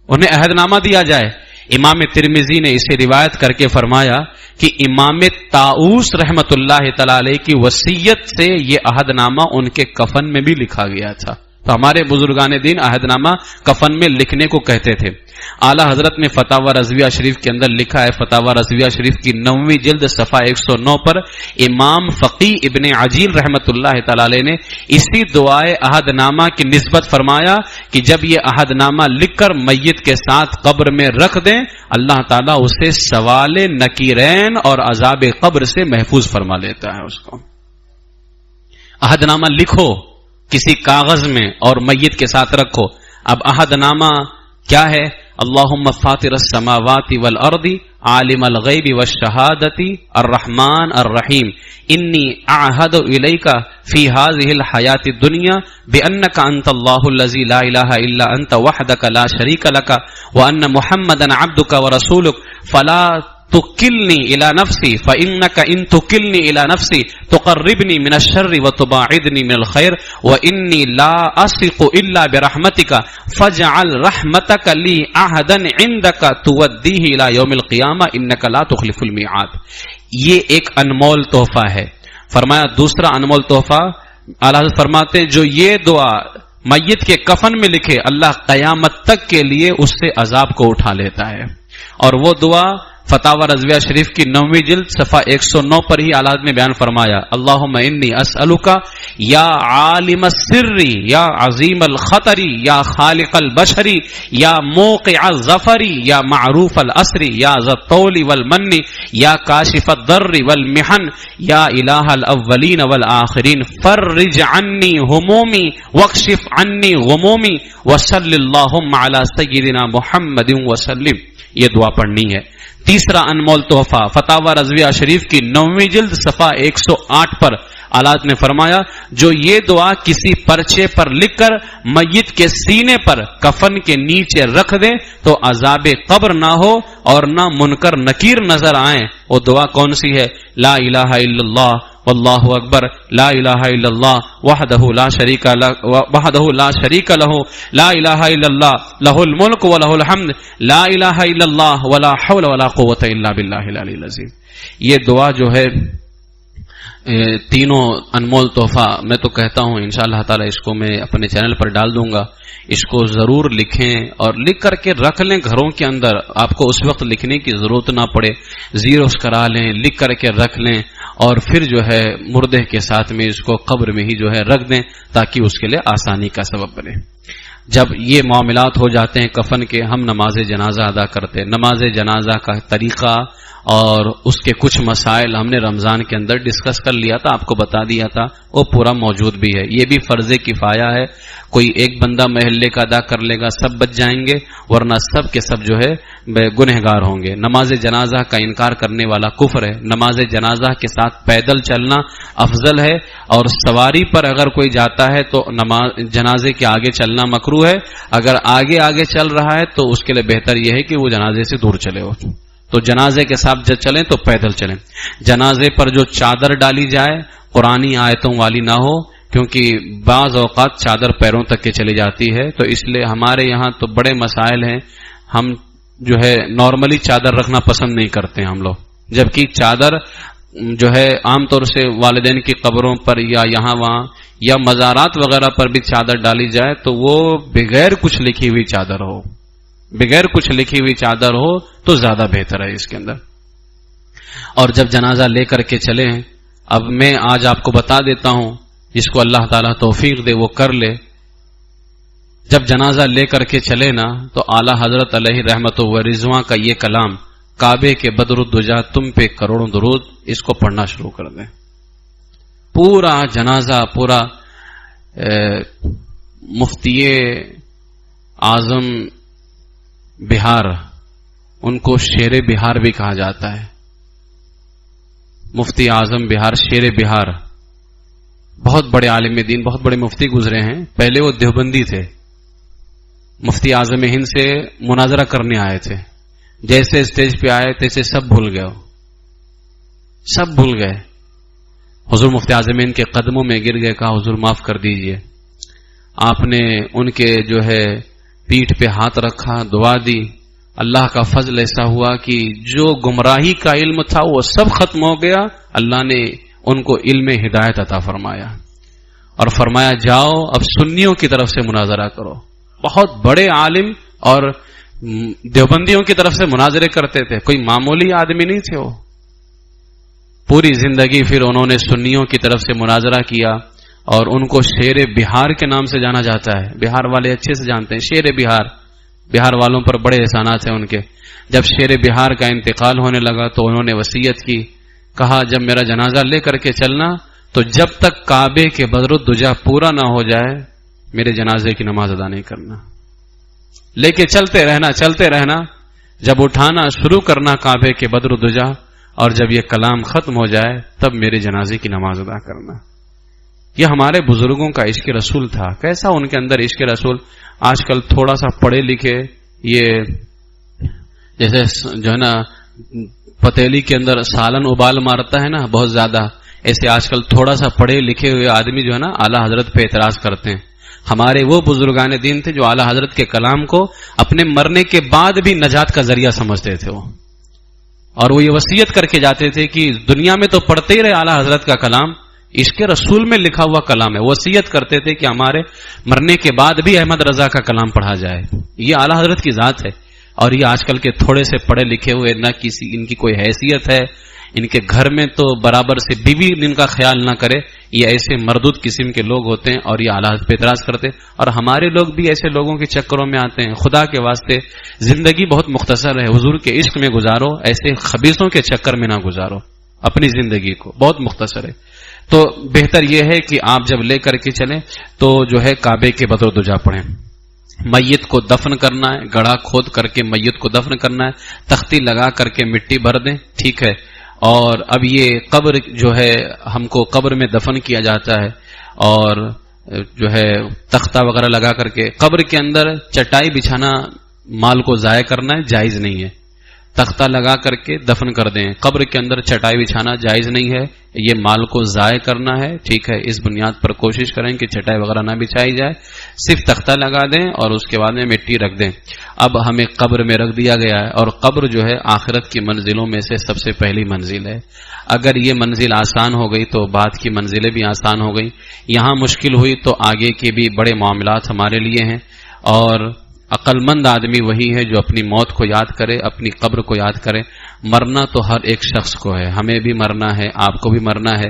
انہیں عہد نامہ دیا جائے۔ امام ترمذی نے اسے روایت کر کے فرمایا کہ امام طاؤس رحمت اللہ تعالی علیہ کی وصیت سے یہ عہد نامہ ان کے کفن میں بھی لکھا گیا تھا. تو ہمارے بزرگان دین عہد نامہ کفن میں لکھنے کو کہتے تھے. اعلی حضرت نے فتاوی رضویہ شریف کے اندر لکھا ہے، فتاوی رضویہ شریف کی 9ویں جلد صفحہ 109 پر امام فقی ابن عجیل رحمت اللہ تعالی علیہ نے اسی دعائے عہد نامہ کی نسبت فرمایا کہ جب یہ عہد نامہ لکھ کر میت کے ساتھ قبر میں رکھ دیں، اللہ تعالیٰ اسے سوال نکیرین اور عذاب قبر سے محفوظ فرما لیتا ہے. اس کو عہد نامہ لکھو کسی کاغذ میں اور میت کے ساتھ رکھو. اب عہد نامہ کیا ہے؟ اللہم فاطر السماوات والارض عالم الغیب والشہادت الرحمن الرحیم انی اعہد الیک فی هذه الحیاۃ الدنیا بانک انت اللہ الذی لا الہ الا انت وحدک لا شریک لک وان محمدا عبدک ورسولک فلا تکلنی الی نفسی فانک ان تکلنی الی نفسی تقربنی من الشر وتباعدنی من الخیر وانی لا اثق الا برحمتک فاجعل رحمتک لی عہدا عندک تودیہ الی یوم القیامہ انک لا تخلف المیعاد. یہ ایک انمول تحفہ ہے. فرمایا دوسرا انمول تحفہ اعلیٰ حضرت فرماتے ہیں جو یہ دعا میت کے کفن میں لکھے اللہ قیامت تک کے لیے اس سے عذاب کو اٹھا لیتا ہے. اور وہ دعا فتاوی رضویہ شریف کی 9ویں جلد صفحہ 109 پر ہی اعلیٰ نے بیان فرمایا اللہم انی اسألک یا عالم السر یا عظیم الخطر یا خالق البشر یا موقع الظفر یا معروف الاسر یا ذا الطول والمن یا کاشف الضر والمحن یا الہ الاولین والآخرین فرج عنی همومی واکشف عنی غمومی وصلی اللہم علی سیدنا محمد وسلم. یہ دعا پڑھنی ہے. تیسرا انمول تحفہ فتاوی رضویہ شریف کی 9ویں جلد صفحہ 108 پر اعلیٰ نے فرمایا جو یہ دعا کسی پرچے پر لکھ کر میت کے سینے پر کفن کے نیچے رکھ دیں تو عذاب قبر نہ ہو اور نہ منکر نکیر نظر آئیں. وہ دعا کون سی ہے؟ لا الہ الا اللہ واللہ اکبر لا الہ الا اللہ وحدہ لا شریک لہ لا الہ الا اللہ لہ الملک ولہ الحمد لا الہ الا اللہ ولا حول ولا قوۃ الا باللہ العلی العظیم. یہ دعا جو ہے تینوں انمول تحفہ میں تو کہتا ہوں انشاءاللہ تعالی اس کو میں اپنے چینل پر ڈال دوں گا. اس کو ضرور لکھیں اور لکھ کر کے رکھ لیں گھروں کے اندر. آپ کو اس وقت لکھنے کی ضرورت نہ پڑے، زیروز کرا لیں، لکھ کر کے رکھ لیں اور پھر جو ہے مردے کے ساتھ میں اس کو قبر میں ہی جو ہے رکھ دیں تاکہ اس کے لیے آسانی کا سبب بنے. جب یہ معاملات ہو جاتے ہیں کفن کے، ہم نماز جنازہ ادا کرتے. نماز جنازہ کا طریقہ اور اس کے کچھ مسائل ہم نے رمضان کے اندر ڈسکس کر لیا تھا، آپ کو بتا دیا تھا، وہ پورا موجود بھی ہے. یہ بھی فرض کفایہ ہے. کوئی ایک بندہ محلے کا ادا کر لے گا سب بچ جائیں گے، ورنہ سب کے سب جو ہے گنہگار ہوں گے. نماز جنازہ کا انکار کرنے والا کفر ہے. نماز جنازہ کے ساتھ پیدل چلنا افضل ہے، اور سواری پر اگر کوئی جاتا ہے تو جنازے کے آگے چلنا مکروہ ہے. اگر آگے آگے چل رہا ہے تو اس کے لیے بہتر یہ ہے کہ وہ جنازے سے دور چلے ہو. تو جنازے کے ساتھ جب چلیں تو پیدل چلیں. جنازے پر جو چادر ڈالی جائے قرآنی آیتوں والی نہ ہو، کیونکہ بعض اوقات چادر پیروں تک کے چلی جاتی ہے. تو اس لیے ہمارے یہاں تو بڑے مسائل ہیں. ہم جو ہے نارملی چادر رکھنا پسند نہیں کرتے ہم لوگ، جبکہ چادر جو ہے عام طور سے والدین کی قبروں پر یا یہاں وہاں یا مزارات وغیرہ پر بھی چادر ڈالی جائے تو وہ بغیر کچھ لکھی ہوئی چادر ہو، بغیر کچھ لکھی ہوئی چادر ہو تو زیادہ بہتر ہے اس کے اندر. اور جب جنازہ لے کر کے چلیں، اب میں آج آپ کو بتا دیتا ہوں، جس کو اللہ تعالیٰ توفیق دے وہ کر لے. جب جنازہ لے کر کے چلے نا تو اعلیٰ حضرت علیہ رحمت و رضوان کا یہ کلام کعبے کے بدر الدجا تم پہ کروڑوں درود، اس کو پڑھنا شروع کر دیں. پورا جنازہ، پورا مفتی اعظم بہار، ان کو شیر بہار بھی کہا جاتا ہے. مفتی اعظم بہار، شیر بہار، بہت بڑے عالم دین، بہت بڑے مفتی گزرے ہیں. پہلے وہ دیوبندی تھے، مفتی اعظم ہند سے مناظرہ کرنے آئے تھے. جیسے اسٹیج پہ آئے تیسے سب بھول گئے، سب بھول گئے. حضور مفتی اعظم ہند کے قدموں میں گر گئے، کہا حضور معاف کر دیجئے. آپ نے ان کے جو ہے پیٹھ پہ ہاتھ رکھا، دعا دی اللہ کا فضل ایسا ہوا کہ جو گمراہی کا علم تھا وہ سب ختم ہو گیا. اللہ نے ان کو علم ہدایت عطا فرمایا اور فرمایا جاؤ اب سنیوں کی طرف سے مناظرہ کرو. بہت بڑے عالم اور دیوبندیوں کی طرف سے مناظرے کرتے تھے, کوئی معمولی آدمی نہیں تھے وہ. پوری زندگی پھر انہوں نے سنیوں کی طرف سے مناظرہ کیا اور ان کو شیر بہار کے نام سے جانا جاتا ہے. بہار والے اچھے سے جانتے ہیں شیر بہار. بہار والوں پر بڑے احسانات ہیں ان کے. جب شیر بہار کا انتقال ہونے لگا تو انہوں نے وصیت کی, کہا جب میرا جنازہ لے کر کے چلنا تو جب تک کعبے کے بدر الدجا پورا نہ ہو جائے میرے جنازے کی نماز ادا نہیں کرنا. لے کے چلتے رہنا, جب اٹھانا شروع کرنا کعبے کے بدر الدجا, اور جب یہ کلام ختم ہو جائے تب میرے جنازے کی نماز ادا کرنا. یہ ہمارے بزرگوں کا عشق رسول تھا. کیسا ان کے اندر عشق رسول. آج کل تھوڑا سا پڑھے لکھے, یہ جیسے جو ہے نا پتیلی کے اندر سالن ابال مارتا ہے نا بہت زیادہ, ایسے آج کل تھوڑا سا پڑھے لکھے ہوئے آدمی جو ہے نا اعلیٰ حضرت پہ اعتراض کرتے ہیں. ہمارے وہ بزرگان دین تھے جو اعلیٰ حضرت کے کلام کو اپنے مرنے کے بعد بھی نجات کا ذریعہ سمجھتے تھے وہ, اور وہ یہ وصیت کر کے جاتے تھے کہ دنیا میں تو پڑھتے ہی رہے اعلیٰ حضرت کا کلام, عشق رسول میں لکھا ہوا کلام ہے. وصیت کرتے تھے کہ ہمارے مرنے کے بعد بھی احمد رضا کا کلام پڑھا جائے. یہ اعلیٰ حضرت کی ذات ہے. اور یہ آج کل کے تھوڑے سے پڑھے لکھے ہوئے, نہ کسی ان کی کوئی حیثیت ہے, ان کے گھر میں تو برابر سے بیوی ان کا خیال نہ کرے, یہ ایسے مردود قسم کے لوگ ہوتے ہیں اور یہ اعلیٰ حضرت پہ اعتراض کرتے. اور ہمارے لوگ بھی ایسے لوگوں کے چکروں میں آتے ہیں. خدا کے واسطے زندگی بہت مختصر ہے, حضور کے عشق میں گزارو, ایسے خبیثوں کے چکر میں نہ گزارو اپنی زندگی کو, بہت مختصر ہے. تو بہتر یہ ہے کہ آپ جب لے کر کے چلیں تو جو ہے کعبے کے بدر الدجا پڑھیں. میت کو دفن کرنا ہے, گڑھا کھود کر کے میت کو دفن کرنا ہے, تختی لگا کر کے مٹی بھر دیں, ٹھیک ہے. اور اب یہ قبر جو ہے ہم کو قبر میں دفن کیا جاتا ہے, اور جو ہے تختہ وغیرہ لگا کر کے قبر کے اندر چٹائی بچھانا مال کو ضائع کرنا ہے, جائز نہیں ہے. تختہ لگا کر کے دفن کر دیں. قبر کے اندر چٹائی بچھانا جائز نہیں ہے, یہ مال کو ضائع کرنا ہے, ٹھیک ہے. اس بنیاد پر کوشش کریں کہ چٹائی وغیرہ نہ بچھائی جائے, صرف تختہ لگا دیں اور اس کے بعد میں مٹی رکھ دیں. اب ہمیں قبر میں رکھ دیا گیا ہے, اور قبر جو ہے آخرت کی منزلوں میں سے سب سے پہلی منزل ہے. اگر یہ منزل آسان ہو گئی تو بعد کی منزلیں بھی آسان ہو گئی. یہاں مشکل ہوئی تو آگے کے بھی بڑے معاملات ہمارے لیے ہیں. اور عقل مند آدمی وہی ہے جو اپنی موت کو یاد کرے, اپنی قبر کو یاد کرے. مرنا تو ہر ایک شخص کو ہے, ہمیں بھی مرنا ہے, آپ کو بھی مرنا ہے.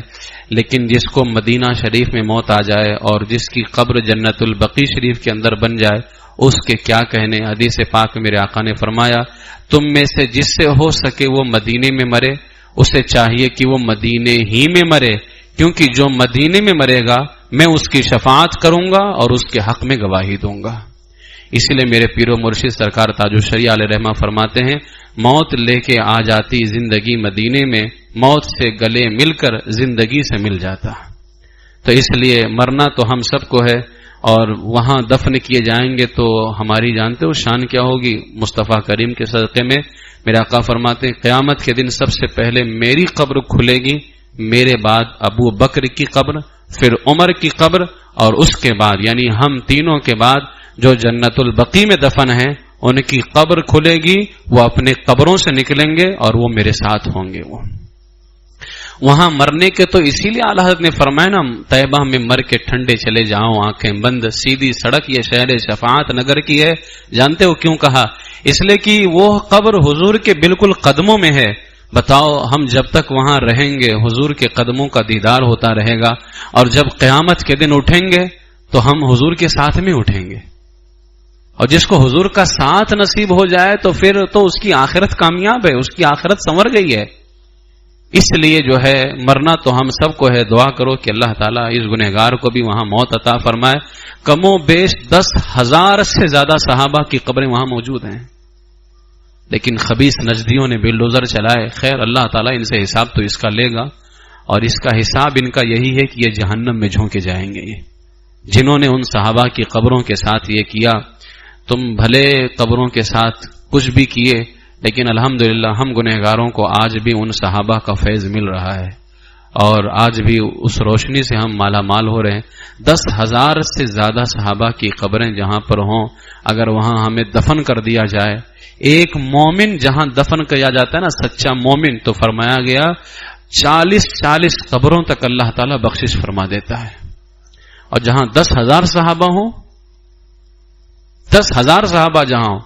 لیکن جس کو مدینہ شریف میں موت آ جائے اور جس کی قبر جنت البقیع شریف کے اندر بن جائے, اس کے کیا کہنے. حدیث پاک میرے آقا نے فرمایا تم میں سے جس سے ہو سکے وہ مدینے میں مرے, اسے چاہیے کہ وہ مدینے ہی میں مرے, کیونکہ جو مدینے میں مرے گا میں اس کی شفاعت کروں گا اور اس کے حق میں گواہی دوں گا. اس لیے میرے پیر و مرشد سرکار تاج الشریعہ علیہ رحمہ فرماتے ہیں موت لے کے آ جاتی زندگی مدینے میں, موت سے گلے مل کر زندگی سے مل جاتا. تو اس لیے مرنا تو ہم سب کو ہے, اور وہاں دفن کیے جائیں گے تو ہماری جانتے ہو شان کیا ہوگی. مصطفیٰ کریم کے صدقے میں میرے آقا فرماتے ہیں قیامت کے دن سب سے پہلے میری قبر کھلے گی, میرے بعد ابو بکر کی قبر, پھر عمر کی قبر, اور اس کے بعد یعنی ہم تینوں کے بعد جو جنت البقیع میں دفن ہیں ان کی قبر کھلے گی. وہ اپنے قبروں سے نکلیں گے اور وہ میرے ساتھ ہوں گے. وہ وہاں مرنے کے تو اسی لیے اعلیٰ حضرت نے فرمایا نا طیبہ میں مر کے ٹھنڈے چلے جاؤ آنکھیں بند, سیدھی سڑک یہ شہر شفاعت نگر کی ہے. جانتے ہو کیوں کہا؟ اس لیے کہ وہ قبر حضور کے بالکل قدموں میں ہے. بتاؤ ہم جب تک وہاں رہیں گے حضور کے قدموں کا دیدار ہوتا رہے گا, اور جب قیامت کے دن اٹھیں گے تو ہم حضور کے ساتھ میں اٹھیں گے. اور جس کو حضور کا ساتھ نصیب ہو جائے تو پھر تو اس کی آخرت کامیاب ہے, اس کی آخرت سنور گئی ہے. اس لیے جو ہے مرنا تو ہم سب کو ہے. دعا کرو کہ اللہ تعالیٰ اس گنہگار کو بھی وہاں موت عطا فرمائے. کم و بیش 10,000 سے زیادہ صحابہ کی قبریں وہاں موجود ہیں, لیکن خبیث نجدیوں نے بلڈوزر چلائے. خیر اللہ تعالیٰ ان سے حساب تو اس کا لے گا, اور اس کا حساب ان کا یہی ہے کہ یہ جہنم میں جھونکے جائیں گے. یہ جنہوں نے ان صحابہ کی قبروں کے ساتھ یہ کیا, تم بھلے قبروں کے ساتھ کچھ بھی کیے, لیکن الحمدللہ ہم گنہگاروں کو آج بھی ان صحابہ کا فیض مل رہا ہے. اور آج بھی اس روشنی سے ہم مالا مال ہو رہے ہیں. 10,000 سے زیادہ صحابہ کی قبریں جہاں پر ہوں، اگر وہاں ہمیں دفن کر دیا جائے، ایک مومن جہاں دفن کیا جاتا ہے نا، سچا مومن، تو فرمایا گیا 40 قبروں تک اللہ تعالیٰ بخشش فرما دیتا ہے. اور جہاں 10,000 صحابہ ہوں، 10,000 صحابہ جہاں ہوں،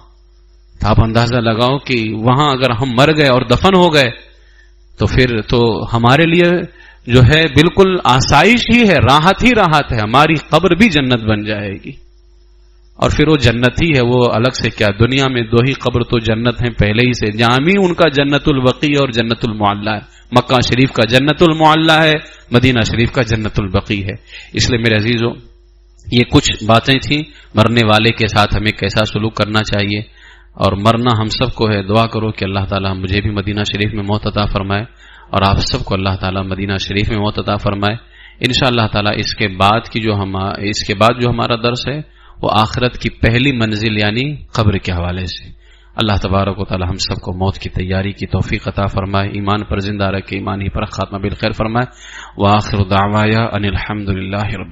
تو آپ اندازہ لگاؤ کہ وہاں اگر ہم مر گئے اور دفن ہو گئے تو پھر تو ہمارے لیے جو ہے بالکل آسائش ہی ہے، راحت ہی راحت ہے، ہماری قبر بھی جنت بن جائے گی. اور پھر وہ جنت ہی ہے، وہ الگ سے کیا، دنیا میں 2 ہی قبر تو جنت ہیں پہلے ہی سے. جامع ان کا جنت البقیع اور جنت المعلی ہے. مکہ شریف کا جنت المعلی ہے، مدینہ شریف کا جنت البقیع ہے. اس لیے میرے عزیزو، یہ کچھ باتیں تھیں مرنے والے کے ساتھ ہمیں کیسا سلوک کرنا چاہیے. اور مرنا ہم سب کو ہے. دعا کرو کہ اللہ تعالیٰ مجھے بھی مدینہ شریف میں موت عطا فرمائے اور آپ سب کو اللہ تعالیٰ مدینہ شریف میں موت عطا فرمائے. انشاءاللہ تعالیٰ اس کے بعد جو ہمارا درس ہے وہ آخرت کی پہلی منزل یعنی قبر کے حوالے سے. اللہ تبارک و تعالیٰ ہم سب کو موت کی تیاری کی توفیق عطا فرمائے، ایمان پر زندہ رکھے، ایمان ہی پر خاتمہ بالخیر فرمائے. وآخر دعوایا ان الحمد للہ رب